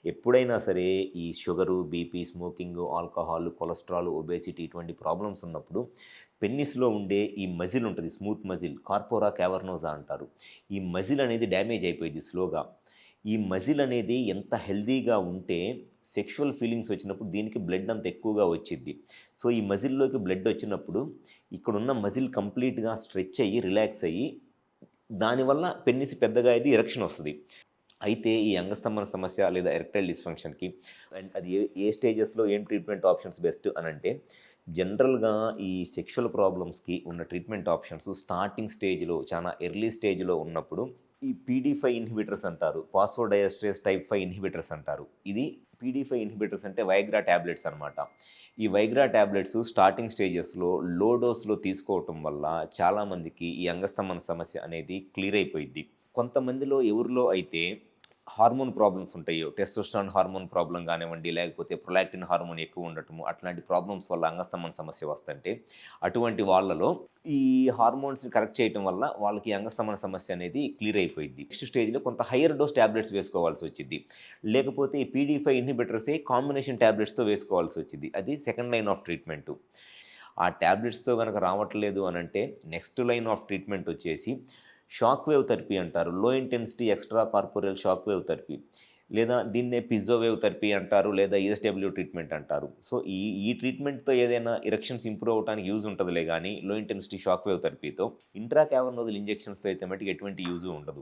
ఎప్పుడైనా సరే ఈ sugar, BP, smoking, alcohol, cholesterol, obesity ఇటువంటి ప్రాబ్లమ్స్ ఉన్నప్పుడు పెన్నిస్‌లో ఉండే ఈ మజిల్ ఉంటది. స్మూత్ మజిల్ కార్పోరా క్యావర్నోసా అంటారు. ఈ మజిల్ అనేది డ్యామేజ్ అయిపోయిద్ది స్లోగా. ఈ మజిల్ అనేది ఎంత హెల్తీగా ఉంటే సెక్షువల్ ఫీలింగ్స్ వచ్చినప్పుడు దీనికి బ్లడ్ అంత ఎక్కువగా వచ్చిద్ది. సో, ఈ మజిల్‌లోకి బ్లడ్ వచ్చినప్పుడు ఇక్కడున్న మజిల్ కంప్లీట్‌గా స్ట్రెచ్ అయ్యి, రిలాక్స్ అయ్యి దానివల్ల పెన్నిస్ పెద్దగా అయ్యిద్ది, ఎరెక్షన్ వస్తది. అయితే ఈ అంగస్తంభన సమస్య లేదా ఎరెక్టైల్ డిస్‌ఫంక్షన్‌కి అండ్ అది ఏ ఏ స్టేజెస్‌లో ఏం ట్రీట్మెంట్ ఆప్షన్స్ బెస్ట్ అనంటే, జనరల్‌గా ఈ సెక్షువల్ ప్రాబ్లమ్స్‌కి ఉన్న ట్రీట్మెంట్ ఆప్షన్స్ స్టార్టింగ్ స్టేజ్‌లో చాలా ఎర్లీ స్టేజ్‌లో ఉన్నప్పుడు ఈ పీడీ5 ఇన్హిబిటర్స్ అంటారు. ఫాస్ఫోడైఎస్టరేస్ టైప్ 5 ఇన్హిబిటర్స్ అంటారు. ఇది పీడీ5 ఇన్హిబిటర్స్ అంటే వైగ్రా టాబ్లెట్స్ అనమాట. ఈ వైగ్రా టాబ్లెట్స్ స్టార్టింగ్ స్టేజెస్‌లో లో డోస్‌లో తీసుకోవటం వల్ల చాలామందికి ఈ అంగస్తంభన సమస్య అనేది క్లియర్ అయిపోయిద్ది. కొంతమందిలో ఎవరిలో అయితే హార్మోన్ ప్రాబ్లమ్స్ ఉంటాయో, టెస్టోస్టెరాన్ హార్మోన్ ప్రాబ్లమ్ గానివ్వండి, లేకపోతే ప్రొలాక్టిన్ హార్మోన్ ఎక్కువ ఉండటము, అట్లాంటి ప్రాబ్లమ్స్ వల్ల అంగస్తంభన సమస్య వస్తుంటే, అటువంటి వాళ్ళలో ఈ హార్మోన్స్‌ని కరెక్ట్ చేయటం వల్ల వాళ్ళకి అంగస్తంభన సమస్య అనేది క్లియర్ అయిపోయిద్ది. నెక్స్ట్ స్టేజ్‌లో కొంత హైయర్ డోస్ టాబ్లెట్స్ వేసుకోవాల్సి వచ్చిద్ది. లేకపోతే ఈ పీడీ5 ఇన్హిబిటర్సే కాంబినేషన్ టాబ్లెట్స్‌తో వేసుకోవాల్సి వచ్చిద్ది. అది సెకండ్ లైన్ ఆఫ్ ట్రీట్మెంటు. ఆ టాబ్లెట్స్‌తో గనక రావట్లేదు అనంటే నెక్స్ట్ లైన్ ఆఫ్ ట్రీట్మెంట్ వచ్చేసి షాక్ వేవ్ థెరపీ అంటారు. లో intensity extra corporeal shock wave therapy. లేదా దీన్నే పిజో వేవ్ థెరపీ అంటారు. లేదా ఈఎస్‌డబ్ల్యూ ట్రీట్మెంట్ అంటారు. సో, ఈ ఈ ట్రీట్మెంట్‌తో ఏదైనా ఎరెక్షన్స్ ఇంప్రూవ్ అవ్వటానికి యూజ్ ఉంటదిలే గానీ, లో ఇంటెన్సిటీ షాక్ వేవ్ థెరపీతో ఇంట్రా క్యావర్నోజల్ ఇంజెక్షన్స్‌తో అయితే మటికి ఎటువంటి యూజు ఉండదు.